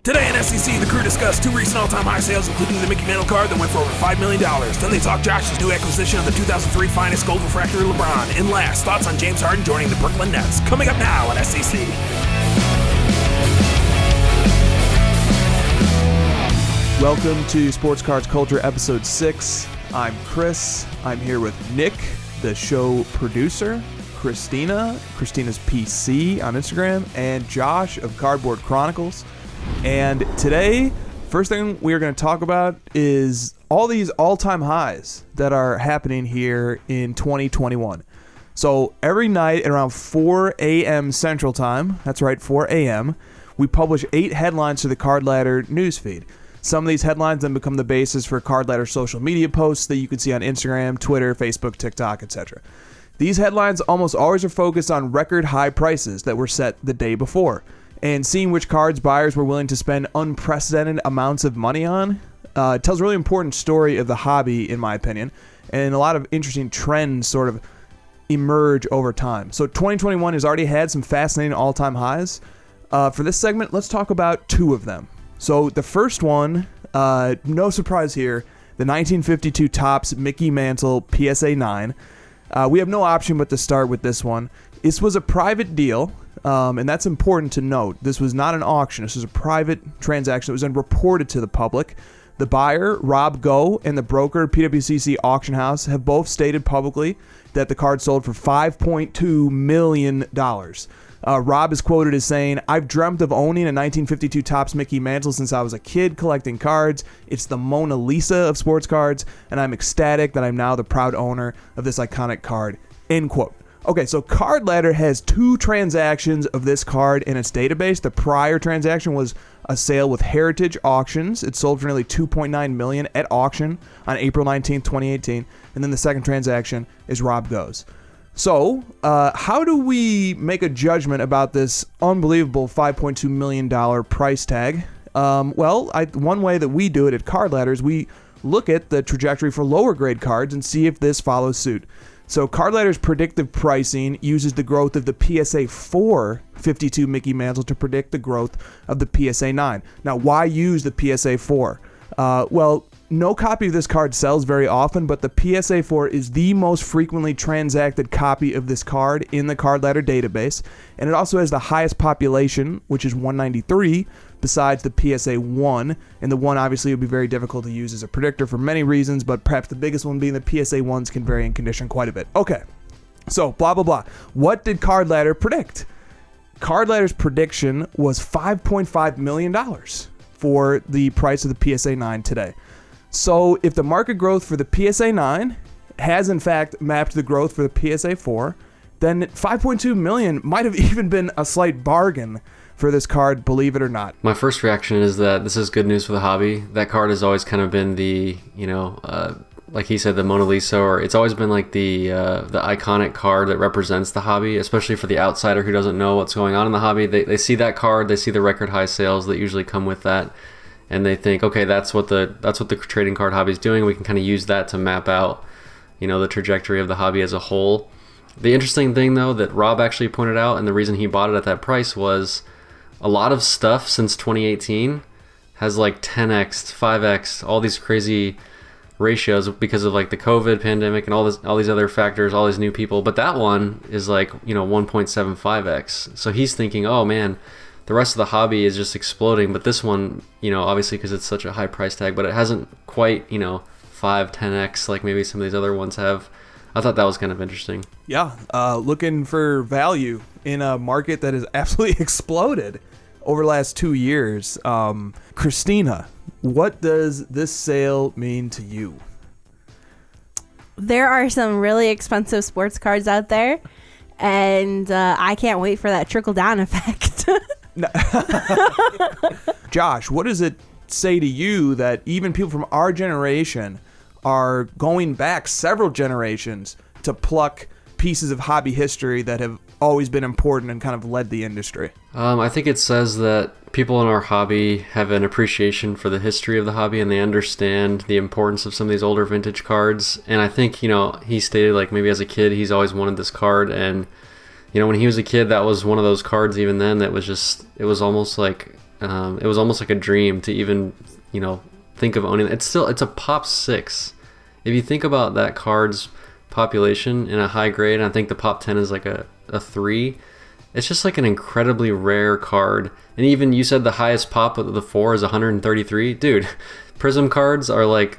Today in SCC, the crew discussed two recent all-time high sales, including the Mickey Mantle card that went for over $5 million. Then they talk Josh's new acquisition of the 2003 Finest Gold Refractor LeBron. And last, thoughts on James Harden joining the Brooklyn Nets. Coming up now on SCC. Welcome to Sports Cards Culture Episode 6. I'm Chris. I'm here with Nick, the show producer, Kristina's PC on Instagram, and Josh of Cardboard Chronicles. And today, first thing we are going to talk about is all these all-time highs that are happening here in 2021. So every night at around 4 a.m. Central Time, that's right, 4 a.m., we publish 8 headlines to the Card Ladder newsfeed. Some of these headlines then become the basis for Card Ladder social media posts that you can see on Instagram, Twitter, Facebook, TikTok, etc. These headlines almost always are focused on record high prices that were set the day before. And seeing which cards buyers were willing to spend unprecedented amounts of money on tells a really important story of the hobby, in my opinion. And a lot of interesting trends sort of emerge over time. So 2021 has already had some fascinating all-time highs. For this segment, let's talk about 2 of them. So the first one, no surprise here, the 1952 Topps Mickey Mantle PSA 9. We have no option but to start with this one. This was a private deal, and that's important to note. This was not an auction. This was a private transaction that was then reported to the public. The buyer, Rob Go, and the broker, PWCC Auction House, have both stated publicly that the card sold for $5.2 million. Rob is quoted as saying, "I've dreamt of owning a 1952 Topps Mickey Mantle since I was a kid collecting cards. It's the Mona Lisa of sports cards, and I'm ecstatic that I'm now the proud owner of this iconic card." End quote. Okay, so Card Ladder has 2 transactions of this card in its database. The prior transaction was a sale with Heritage Auctions. It sold for nearly $2.9 million at auction on April 19, 2018. And then the second transaction is Rob Go's. So, how do we make a judgment about this unbelievable $5.2 million price tag? One way that we do it at Card Ladder is we look at the trajectory for lower grade cards and see if this follows suit. So Card Ladder's predictive pricing uses the growth of the PSA 4 52 Mickey Mantle to predict the growth of the PSA 9. Now, why use the PSA 4? No copy of this card sells very often, but the PSA 4 is the most frequently transacted copy of this card in the Card Ladder database, and it also has the highest population, which is 193, besides the PSA 1, and the 1 obviously would be very difficult to use as a predictor for many reasons, but perhaps the biggest one being the PSA 1s can vary in condition quite a bit. Okay, so blah, blah, blah. What did Card Ladder predict? Card Ladder's prediction was $5.5 million for the price of the PSA 9 today. So if the market growth for the PSA 9 has in fact mapped the growth for the PSA 4, then 5.2 million might have even been a slight bargain for this card, believe it or not. My first reaction is that this is good news for the hobby. That card has always kind of been the, like he said, the Mona Lisa, or it's always been like the iconic card that represents the hobby, especially for the outsider who doesn't know what's going on in the hobby. They see that card, they see the record high sales that usually come with that, and they think, okay, that's what the trading card hobby is doing. We can kind of use that to map out, the trajectory of the hobby as a whole. The interesting thing, though, that Rob actually pointed out, and the reason he bought it at that price, was a lot of stuff since 2018 has like 10x, 5x, all these crazy ratios because of like the COVID pandemic and all these other factors, all these new people. But that one is like 1.75x. So he's thinking, oh man, the rest of the hobby is just exploding, but this one, obviously because it's such a high price tag, but it hasn't quite, 5, 10x like maybe some of these other ones have. I thought that was kind of interesting. Yeah, looking for value in a market that has absolutely exploded over the last 2 years. Kristina, what does this sale mean to you? There are some really expensive sports cards out there, and I can't wait for that trickle-down effect. Josh, what does it say to you that even people from our generation are going back several generations to pluck pieces of hobby history that have always been important and kind of led the industry? I think it says that people in our hobby have an appreciation for the history of the hobby, and they understand the importance of some of these older vintage cards. And I think, he stated like maybe as a kid he's always wanted this card, and when he was a kid, that was one of those cards even then that was just, it was almost like it was almost like a dream to even, think of owning it. It's a pop 6. If you think about that card's population in a high grade, I think the pop 10 is like a 3. It's just like an incredibly rare card. And even you said the highest pop of the 4 is 133. Dude, Prism cards are like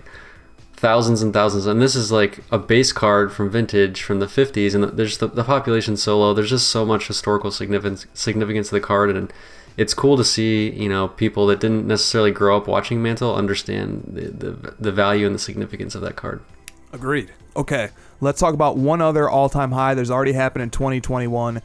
thousands and thousands, and this is like a base card from vintage from the 50s, and there's the population's so low. There's just so much historical significance to the card, and it's cool to see, people that didn't necessarily grow up watching Mantle understand the value and the significance of that card. Agreed. Okay, let's talk about one other all-time high that's already happened in 2021.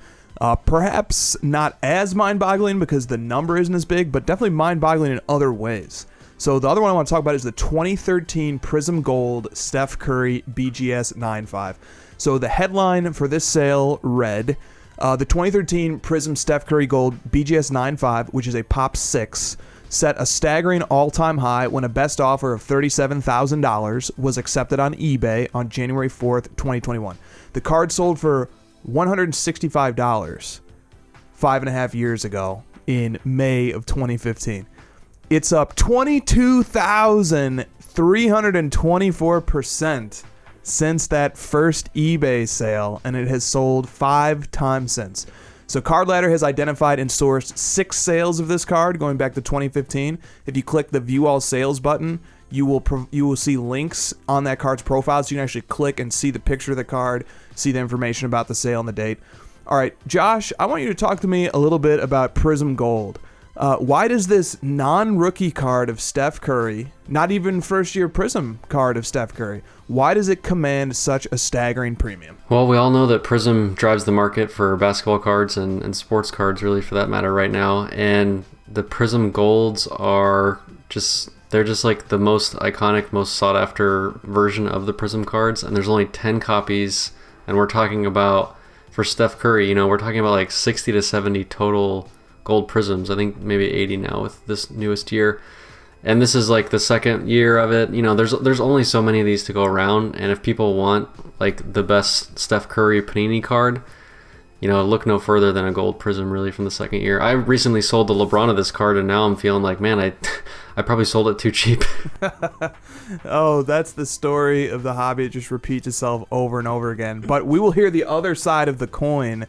Perhaps not as mind-boggling because the number isn't as big, but definitely mind-boggling in other ways. So the other one I want to talk about is the 2013 Prism Gold Steph Curry BGS 9.5. So the headline for this sale read, the 2013 Prism Steph Curry Gold BGS 9.5, which is a pop 6, set a staggering all-time high when a best offer of $37,000 was accepted on eBay on January 4th, 2021. The card sold for $165 5.5 years ago in May of 2015. It's up 22,324% since that first eBay sale, and it has sold 5 times since. So Card Ladder has identified and sourced 6 sales of this card going back to 2015. If you click the View All Sales button, you will see links on that card's profile, so you can actually click and see the picture of the card, see the information about the sale and the date. All right, Josh, I want you to talk to me a little bit about Prism Gold. Why does this non-rookie card of Steph Curry, not even first-year Prism card of Steph Curry, why does it command such a staggering premium? Well, we all know that Prism drives the market for basketball cards and sports cards, really, for that matter, right now. And the Prism Golds are they're just like the most iconic, most sought-after version of the Prism cards. And there's only 10 copies. And we're talking about, for Steph Curry, we're talking about like 60 to 70 total gold Prisms. I think maybe 80 now with this newest year, and this is like the second year of it. There's only so many of these to go around, and if people want like the best Steph Curry Panini card, look no further than a gold Prism, really, from the second year. I recently sold the LeBron of this card, and now I'm feeling like, man, I probably sold it too cheap. Oh, that's the story of the hobby. It just repeats itself over and over again. But we will hear the other side of the coin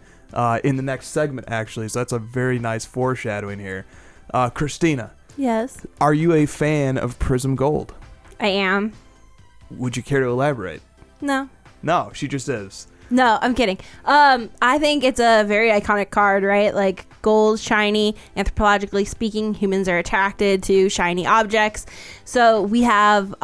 in the next segment, actually. So that's a very nice foreshadowing here. Kristina. Yes. Are you a fan of Prism Gold? I am. Would you care to elaborate? No. No, she just is. No, I'm kidding. I think it's a very iconic card, right? Like gold, shiny. Anthropologically speaking, humans are attracted to shiny objects. So we have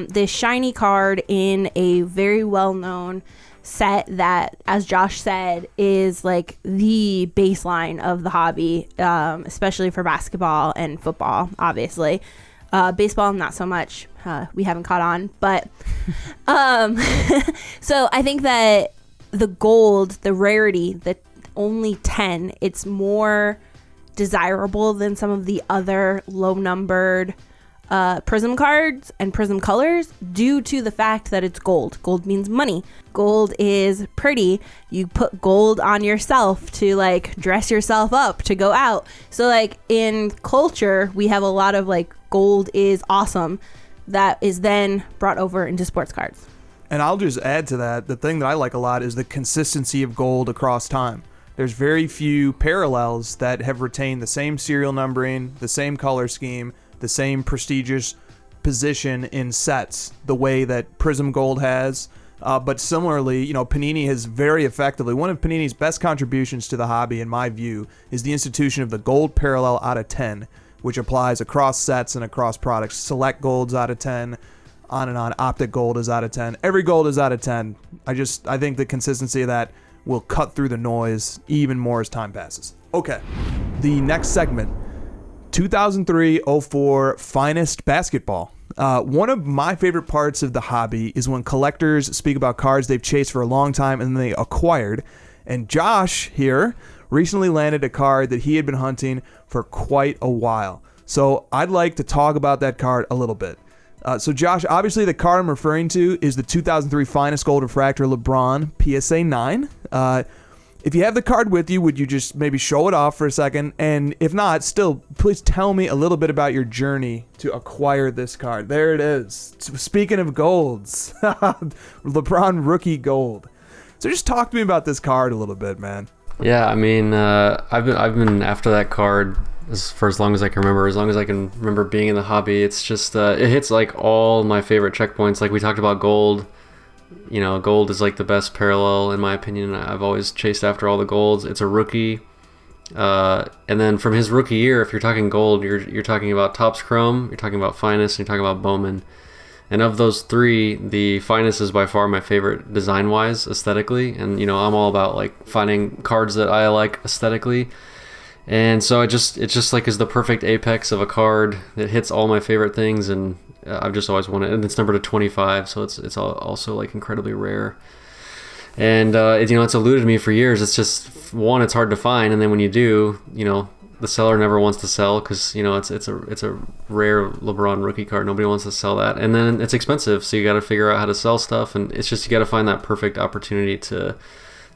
this shiny card in a very well-known set that, as Josh said, is like the baseline of the hobby, especially for basketball and football, obviously. Baseball, not so much. We haven't caught on. But so I think that the gold, the rarity, the only 10, it's more desirable than some of the other low-numbered Prism cards and Prism colors due to the fact that it's gold. Gold means money. Gold is pretty. You put gold on yourself to like dress yourself up to go out. So like in culture, we have a lot of like gold is awesome that is then brought over into sports cards. And I'll just add to that, the thing that I like a lot is the consistency of gold across time. There's very few parallels that have retained the same serial numbering, the same color scheme, the same prestigious position in sets the way that Prism Gold has. But similarly, Panini has very effectively, one of Panini's best contributions to the hobby, in my view, is the institution of the gold parallel out of 10, which applies across sets and across products. Select Gold's out of 10, on and on. Optic Gold is out of 10. Every gold is out of 10. I think the consistency of that will cut through the noise even more as time passes. Okay, the next segment, 2003-04 Finest Basketball. One of my favorite parts of the hobby is when collectors speak about cards they've chased for a long time and they acquired. And Josh here recently landed a card that he had been hunting for quite a while. So I'd like to talk about that card a little bit. So Josh, obviously the card I'm referring to is the 2003 Finest Gold Refractor LeBron PSA 9. If you have the card with you, would you just maybe show it off for a second? And if not, still, please tell me a little bit about your journey to acquire this card. There it is. Speaking of golds, LeBron rookie gold. So just talk to me about this card a little bit, man. Yeah, I mean, I've been after that card for as long as I can remember. As long as I can remember being in the hobby, it's just it hits like all my favorite checkpoints. Like we talked about gold. You know, gold is like the best parallel in my opinion. I've always chased after all the golds. It's a rookie, and then from his rookie year, if you're talking gold, you're talking about Topps Chrome, you're talking about Finest, and you're talking about Bowman. And of those three, the Finest is by far my favorite design-wise, aesthetically. And you know, I'm all about like finding cards that I like aesthetically. And so it just like is the perfect apex of a card that hits all my favorite things, and I've just always wanted. And it's numbered to 25, so it's also like incredibly rare. And you know, it's eluded me for years. It's just one, it's hard to find, and then when you do, you know, the seller never wants to sell because you know it's a rare LeBron rookie card. Nobody wants to sell that, and then it's expensive, so you got to figure out how to sell stuff, and it's just you got to find that perfect opportunity to,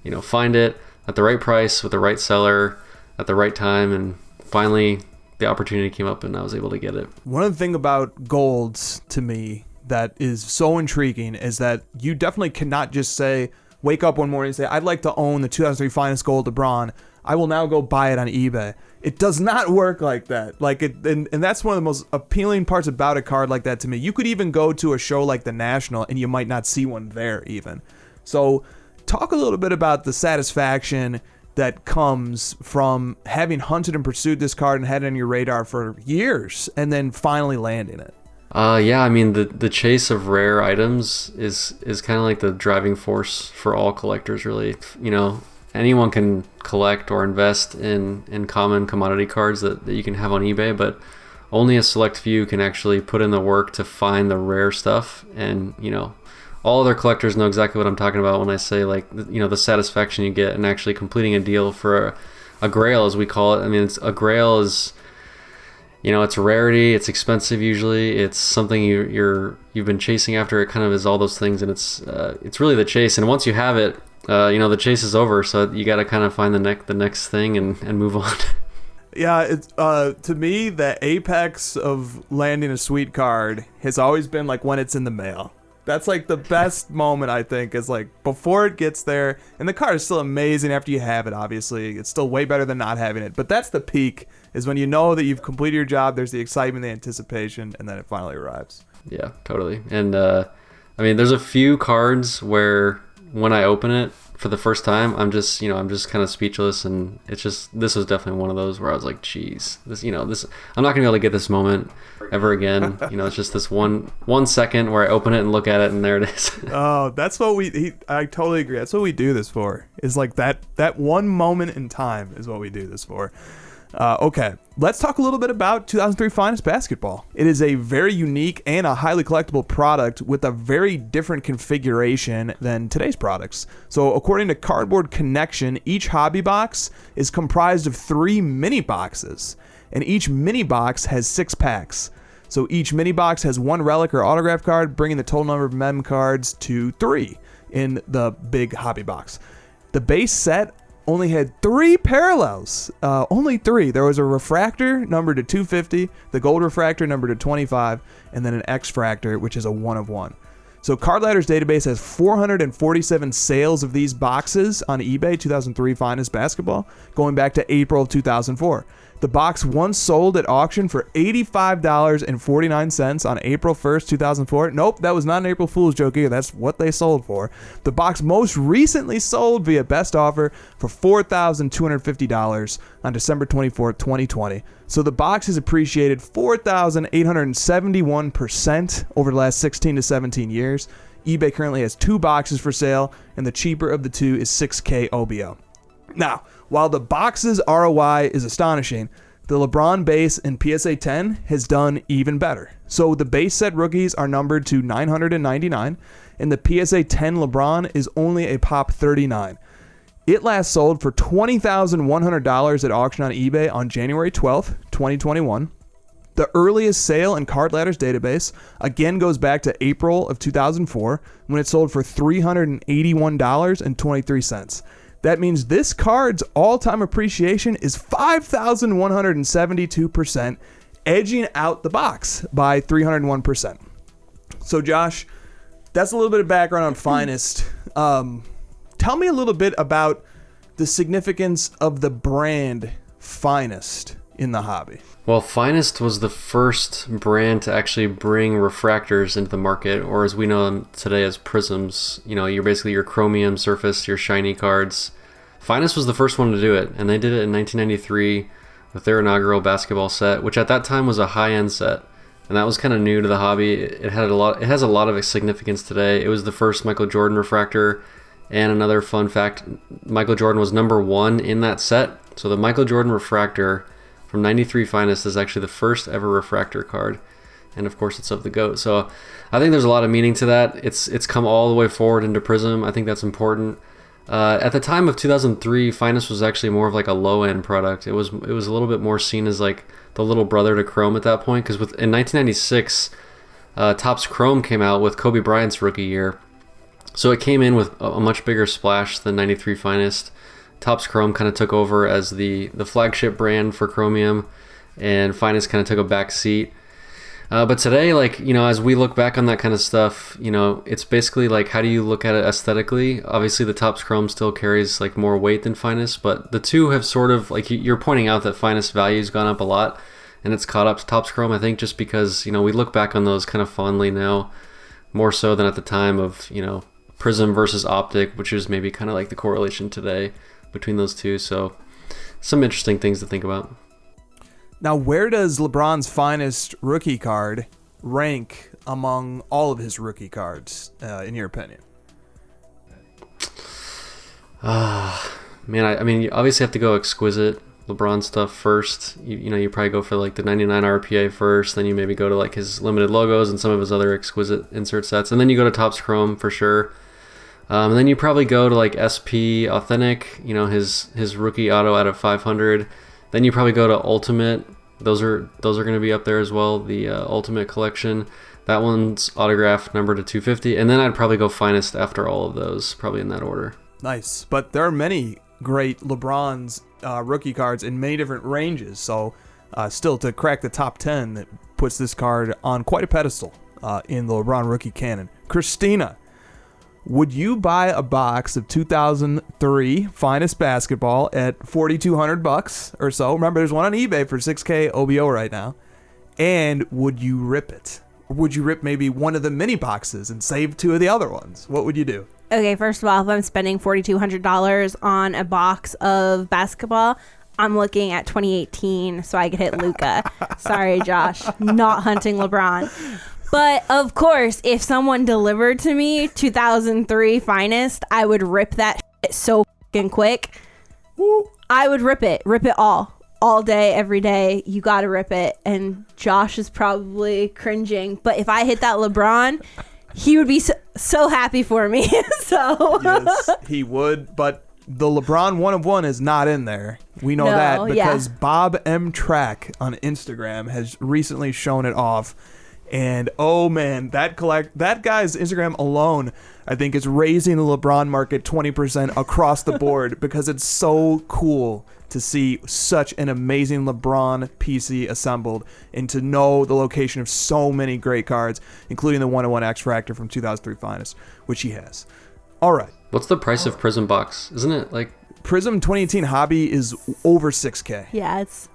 you know, find it at the right price with the right seller at the right time, and finally the opportunity came up and I was able to get it. One of the things about golds to me that is so intriguing is that you definitely cannot just say, wake up one morning and say, I'd like to own the 2003 Finest Gold LeBron. I will now go buy it on eBay. It does not work like that. And that's one of the most appealing parts about a card like that to me. You could even go to a show like the National and you might not see one there even. So talk a little bit about the satisfaction that comes from having hunted and pursued this card and had it on your radar for years and then finally landing it. Yeah, I mean the chase of rare items is kind of like the driving force for all collectors, really. You know, anyone can collect or invest in common commodity cards that you can have on eBay, but only a select few can actually put in the work to find the rare stuff. And you know, all other collectors know exactly what I'm talking about when I say, like, you know, the satisfaction you get in actually completing a deal for a grail, as we call it. I mean, a grail is, you know, it's a rarity, it's expensive usually, it's something you've been chasing after. It kind of is all those things, and it's really the chase. And once you have it, you know, the chase is over, so you got to kind of find the next thing and move on. Yeah, it's to me, the apex of landing a sweet card has always been like when it's in the mail. That's like the best moment, I think, is like before it gets there. And the card is still amazing after you have it, obviously. It's still way better than not having it. But that's the peak, is when you know that you've completed your job, there's the excitement, the anticipation, and then it finally arrives. Yeah, totally. And I mean, there's a few cards where when I open it for the first time, I'm just kind of speechless, and this was definitely one of those where I was like, geez, this, I'm not gonna be able to get this moment ever again. You know, it's just this one second where I open it and look at it, and there it is. Oh, that's what I totally agree. That's what we do this for, is like that one moment in time is what we do this for. Okay, let's talk a little bit about 2003 Finest basketball. It is a very unique and a highly collectible product with a very different configuration than today's products. So according to Cardboard Connection, each hobby box is comprised of 3 mini boxes, and each mini box has 6 packs. So each mini box has 1 relic or autograph card, bringing the total number of mem cards to 3 in the big hobby box. The base set only had 3 parallels. Only 3. There was a refractor numbered to 250, the gold refractor numbered to 25, and then an X-fractor, which is a 1 of 1. So Card Ladder's database has 447 sales of these boxes on eBay, 2003 Finest basketball, going back to April of 2004. The box once sold at auction for $85.49 on April 1st, 2004. Nope, that was not an April Fool's joke either. That's what they sold for. The box most recently sold via best offer for $4,250 on December 24th, 2020. So the box has appreciated 4,871% over the last 16 to 17 years. eBay currently has 2 boxes for sale, and the cheaper of the 2 is $6K OBO. Now, while the box's ROI is astonishing, the LeBron base in PSA 10 has done even better. So the base set rookies are numbered to 999, and the PSA 10 LeBron is only a pop 39. It last sold for $20,100 at auction on eBay on January 12th, 2021. The earliest sale in Card Ladder's database again goes back to April of 2004, when it sold for $381.23. that means this card's all-time appreciation is 5,172%, edging out the box by 301%. So, Josh, that's a little bit of background on Finest. Tell me a little bit about the significance of the brand Finest in the hobby. Well, Finest was the first brand to actually bring refractors into the market, or as we know them today as prisms. You're basically your chromium surface, your shiny cards. Finest was the first one to do it, and they did it in 1993 with their inaugural basketball set, which at that time was a high-end set, and that was kind of new to the hobby. It has a lot of significance today. It was the first Michael Jordan refractor, and another fun fact, Michael Jordan was number 1 in that set. So the Michael Jordan refractor from 93 Finest is actually the first ever refractor card, and of course it's of the GOAT. So I think there's a lot of meaning to that. It's come all the way forward into Prism. I think that's important. At the time of 2003, Finest was actually more of like a low-end product. It was a little bit more seen as like the little brother to Chrome at that point, because in 1996, Topps Chrome came out with Kobe Bryant's rookie year. So it came in with a much bigger splash than 93 Finest. Topps Chrome kind of took over as the flagship brand for Chromium, and Finest kind of took a back seat. But today, as we look back on that kind of stuff, it's basically like, how do you look at it aesthetically? Obviously, the Topps Chrome still carries like more weight than Finest, but the two have sort of, like, you're pointing out that Finest value's gone up a lot, and it's caught up to Topps Chrome, I think, just because, we look back on those kind of fondly now, more so than at the time of, Prism versus Optic, which is maybe kind of like the correlation today between those two. So some interesting things to think about. Now, where does LeBron's Finest rookie card rank among all of his rookie cards, in your opinion? Man, I mean, you obviously have to go exquisite LeBron stuff first. You probably go for like the 99 RPA first, then you maybe go to like his limited logos and some of his other exquisite insert sets, and then you go to Topps Chrome for sure. And then you probably go to like SP Authentic, his rookie auto out of 500. Then you probably go to Ultimate. Those are going to be up there as well. The Ultimate Collection, that one's autographed number to 250. And then I'd probably go Finest after all of those, probably in that order. Nice, but there are many great LeBron's rookie cards in many different ranges. So still, to crack the top 10, that puts this card on quite a pedestal in the LeBron rookie canon. Kristina, would you buy a box of 2003 Finest basketball at $4,200 or so? Remember, there's one on eBay for $6K OBO right now. And would you rip it? Or would you rip maybe one of the mini boxes and save 2 of the other ones? What would you do? Okay, first of all, if I'm spending $4,200 on a box of basketball, I'm looking at 2018 so I could hit Luka. Sorry, Josh. Not hunting LeBron. But, of course, if someone delivered to me 2003 Finest, I would rip that shit so fucking quick. I would rip it. Rip it all day, every day. You got to rip it. And Josh is probably cringing. But if I hit that LeBron, he would be so happy for me. So yes, he would. But the LeBron 1 of 1 is not in there. We know that because Bob M. Track on Instagram has recently shown it off. And oh man, that guy's Instagram alone, I think, is raising the LeBron market 20% across the board because it's so cool to see such an amazing LeBron PC assembled and to know the location of so many great cards, including the 101 X Fractor from 2003 Finest, which he has. All right. What's the price of Prism box? Isn't it like Prism 2018 Hobby is over $6K? Yeah, it's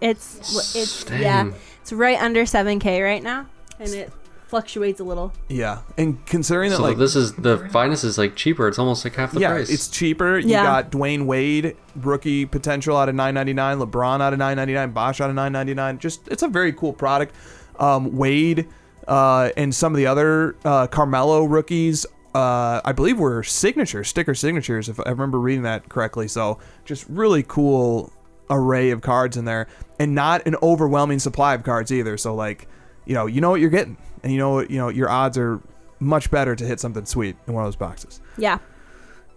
right under $7K right now. And it fluctuates a little. Yeah, and considering that, so this is the Finest is like cheaper. It's almost like half the price. Yeah, it's cheaper. You got Dwayne Wade rookie potential out of $9.99, LeBron out of $9.99, Bosch out of $9.99. Just it's a very cool product. Wade and some of the other Carmelo rookies, I believe were sticker signatures, if I remember reading that correctly. So just really cool array of cards in there, and not an overwhelming supply of cards either. So like. You know what you're getting, and your odds are much better to hit something sweet in one of those boxes. Yeah.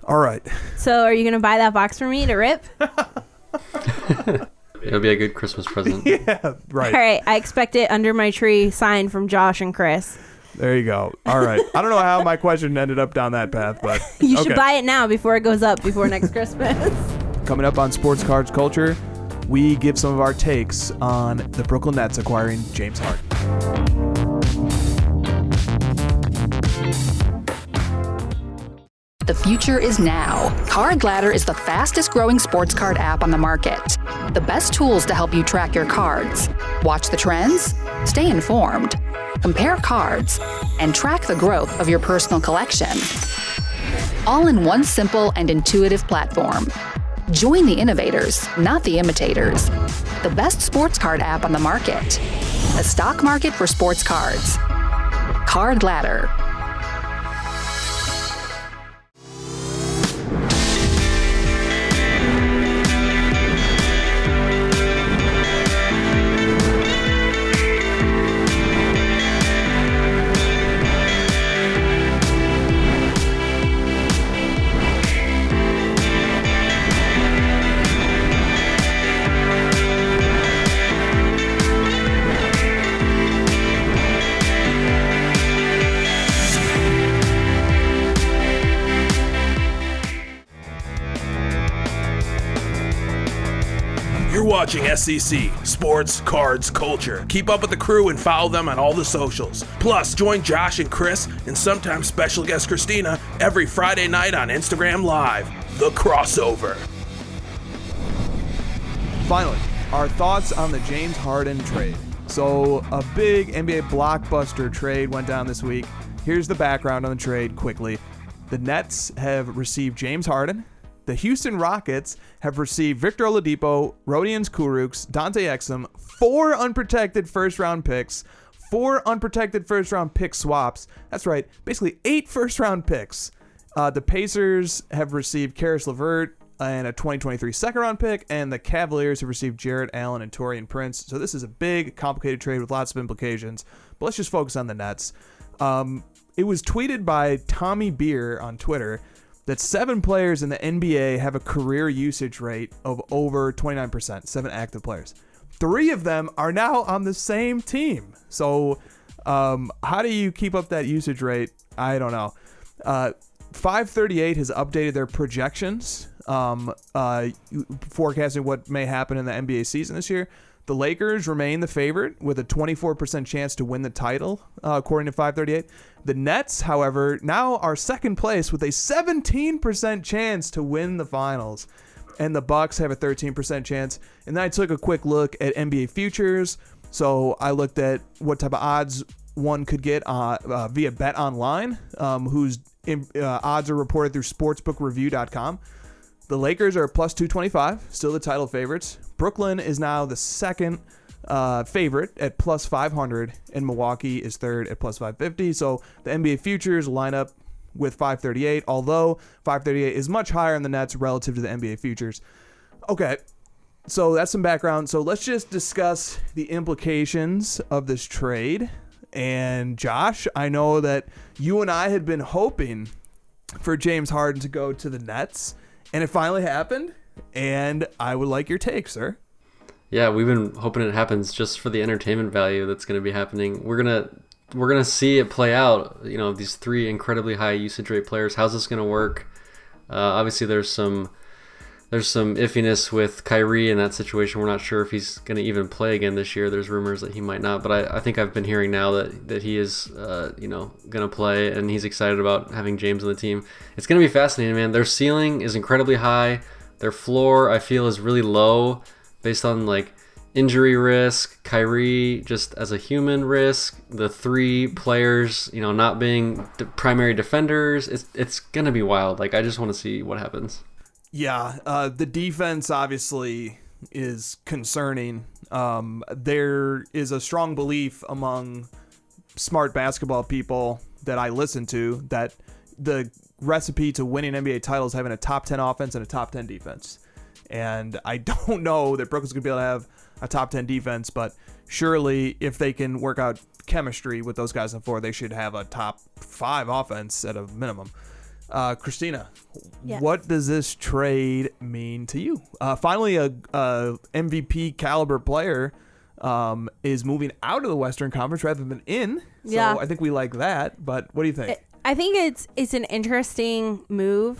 All right. So are you going to buy that box for me to rip? It'll be a good Christmas present. Yeah, right. All right. I expect it under my tree, signed from Josh and Chris. There you go. All right. I don't know how my question ended up down that path, but You should buy it now before it goes up before next Christmas. Coming up on Sports Cards Culture, we give some of our takes on the Brooklyn Nets acquiring James Harden. The future is now. Card Ladder is the fastest growing sports card app on the market. The best tools to help you track your cards, watch the trends, stay informed, compare cards, and track the growth of your personal collection. All in one simple and intuitive platform. Join the innovators, not the imitators. The best sports card app on the market. A stock market for sports cards. Card Ladder. You're watching SCC, Sports Cards Culture. Keep up with the crew and follow them on all the socials. Plus, join Josh and Chris and sometimes special guest Kristina every Friday night on Instagram Live. The Crossover. Finally, our thoughts on the James Harden trade. So, a big NBA blockbuster trade went down this week. Here's the background on the trade quickly. The Nets have received James Harden. The Houston Rockets have received Victor Oladipo, Rodions Kurucs, Dante Exum, 4 unprotected first-round picks, 4 unprotected first-round pick swaps. That's right, basically 8 first-round picks. The Pacers have received Karis LeVert and a 2023 second-round pick, and the Cavaliers have received Jarrett Allen and Taurean Prince. So this is a big, complicated trade with lots of implications. But let's just focus on the Nets. It was tweeted by Tommy Beer on Twitter that 7 players in the NBA have a career usage rate of over 29%, 7 active players. 3 of them are now on the same team. So how do you keep up that usage rate? I don't know. 538 has updated their projections, forecasting what may happen in the NBA season this year. The Lakers remain the favorite with a 24% chance to win the title, according to 538. The Nets, however, now are second place with a 17% chance to win the finals. And the Bucks have a 13% chance. And then I took a quick look at NBA futures. So I looked at what type of odds one could get via Bet Online, whose odds are reported through sportsbookreview.com. The Lakers are plus 225, still the title favorites. Brooklyn is now the second favorite at plus 500, and Milwaukee is third at plus 550. So the NBA futures line up with 538, although 538 is much higher in the Nets relative to the NBA futures. Okay, so that's some background. So let's just discuss the implications of this trade. And Josh, I know that you and I had been hoping for James Harden to go to the Nets, and it finally happened, and I would like your take, sir. Yeah, we've been hoping it happens just for the entertainment value that's going to be happening. We're gonna see it play out. You know, these 3 incredibly high usage rate players. How's this going to work? Obviously, there's some iffiness with Kyrie in that situation. We're not sure if he's going to even play again this year. There's rumors that he might not, but I think I've been hearing now that he is going to play, and he's excited about having James on the team. It's going to be fascinating, man. Their ceiling is incredibly high. Their floor, I feel, is really low based on like injury risk, Kyrie just as a human risk, the 3 players, not being the primary defenders. It's going to be wild. Like, I just want to see what happens. Yeah, the defense obviously is concerning. There is a strong belief among smart basketball people that I listen to that the recipe to winning NBA titles is having a top 10 offense and a top 10 defense. And I don't know that Brooklyn's going to be able to have a top 10 defense, but surely if they can work out chemistry with those guys on the floor, they should have a top 5 offense at a minimum. Kristina, Yes. What does this trade mean to you? Finally, a MVP caliber player is moving out of the Western Conference rather than in. So Yeah. I think we like that. But what do you think? I think it's an interesting move.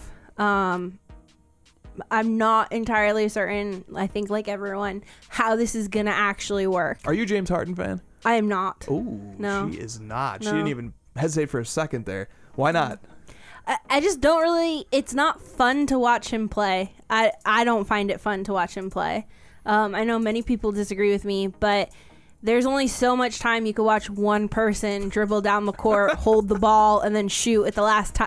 I'm not entirely certain, I think like everyone, how this is going to actually work. Are you a James Harden fan? I am not. Oh, No. she is not. No. She didn't even hesitate for a second there. Why not? I just don't really, it's not fun to watch him play. I don't find it fun to watch him play. I know many people disagree with me, but there's only so much time you could watch one person dribble down the court, hold the ball, and then shoot at the last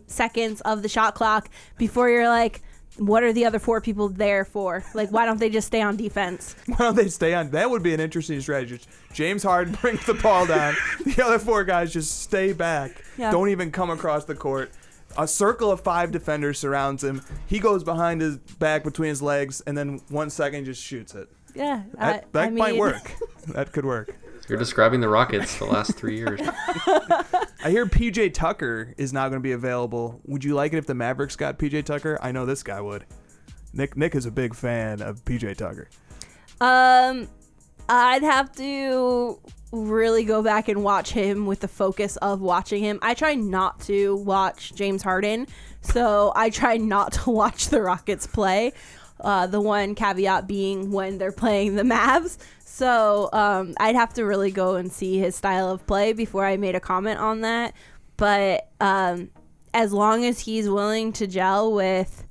seconds of the shot clock before you're like, what are the other 4 people there for? Like, why don't they just stay on defense? Why don't they stay on? That would be an interesting strategy. James Harden brings the ball down. The other 4 guys just stay back. Yeah. Don't even come across the court. A circle of 5 defenders surrounds him. He goes behind his back between his legs, and then 1 second just shoots it. Yeah. That I might mean, work. That could work. You're describing the Rockets the last 3 years. I hear PJ Tucker is not going to be available. Would you like it if the Mavericks got PJ Tucker? I know this guy would. Nick is a big fan of PJ Tucker. I'd have to really go back and watch him with the focus of watching him. I try not to watch James Harden, so I try not to watch the Rockets play. The one caveat being when they're playing the Mavs. So I'd have to really go and see his style of play before I made a comment on that. But as long as he's willing to gel with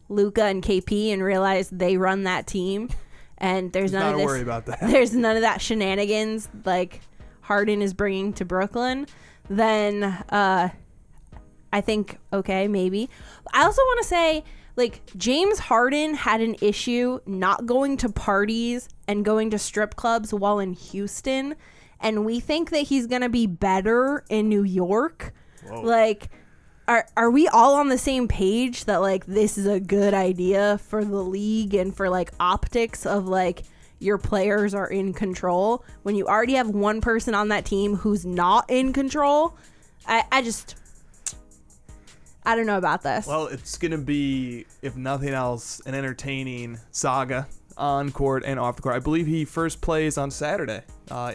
Luka and KP and realize they run that team, and there's none of this, worry about that. There's none of that shenanigans like Harden is bringing to Brooklyn, then I think okay, maybe. I also want to say, like, James Harden had an issue not going to parties and going to strip clubs while in Houston, and we think that he's gonna be better in New York. Whoa. Like, are we all on the same page that like this is a good idea for the league and for like optics of like your players are in control when you already have one person on that team who's not in control? I don't know about this. Well, it's going to be, if nothing else, an entertaining saga on court and off the court. I believe he first plays on Saturday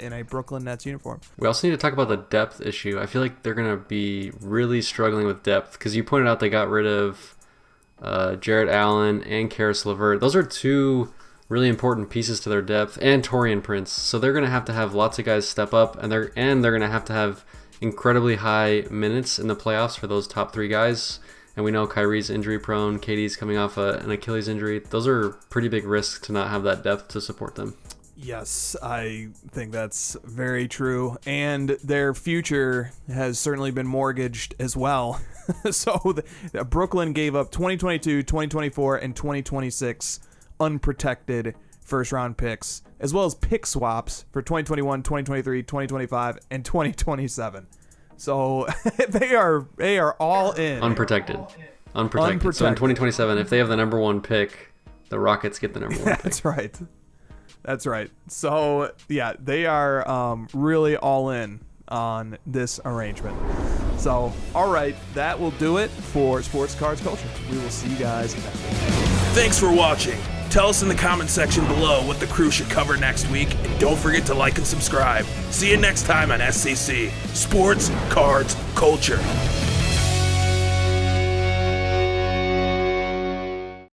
in a Brooklyn Nets uniform. We also need to talk about the depth issue. I feel like they're going to be really struggling with depth because you pointed out they got rid of Jarrett Allen and Karis LeVert. Those are 2 really important pieces to their depth, and Taurean Prince. So they're going to have lots of guys step up, and they're going to have incredibly high minutes in the playoffs for those top 3 guys. And we know Kyrie's injury prone, KD's coming off an Achilles injury. Those are pretty big risks to not have that depth to support them. Yes, I think that's very true. And their future has certainly been mortgaged as well. So Brooklyn gave up 2022, 2024, and 2026 unprotected first-round picks, as well as pick swaps for 2021, 2023, 2025, and 2027. So they are all in. Unprotected. So in 2027, if they have the number 1 pick, the Rockets get the number 1 pick. That's right. So, yeah, they are really all in on this arrangement. So, all right, that will do it for Sports Cards Culture. We will see you guys next week. Thanks for watching. Tell us in the comment section below what the crew should cover next week, and don't forget to like and subscribe. See you next time on SCC, Sports Cards Culture.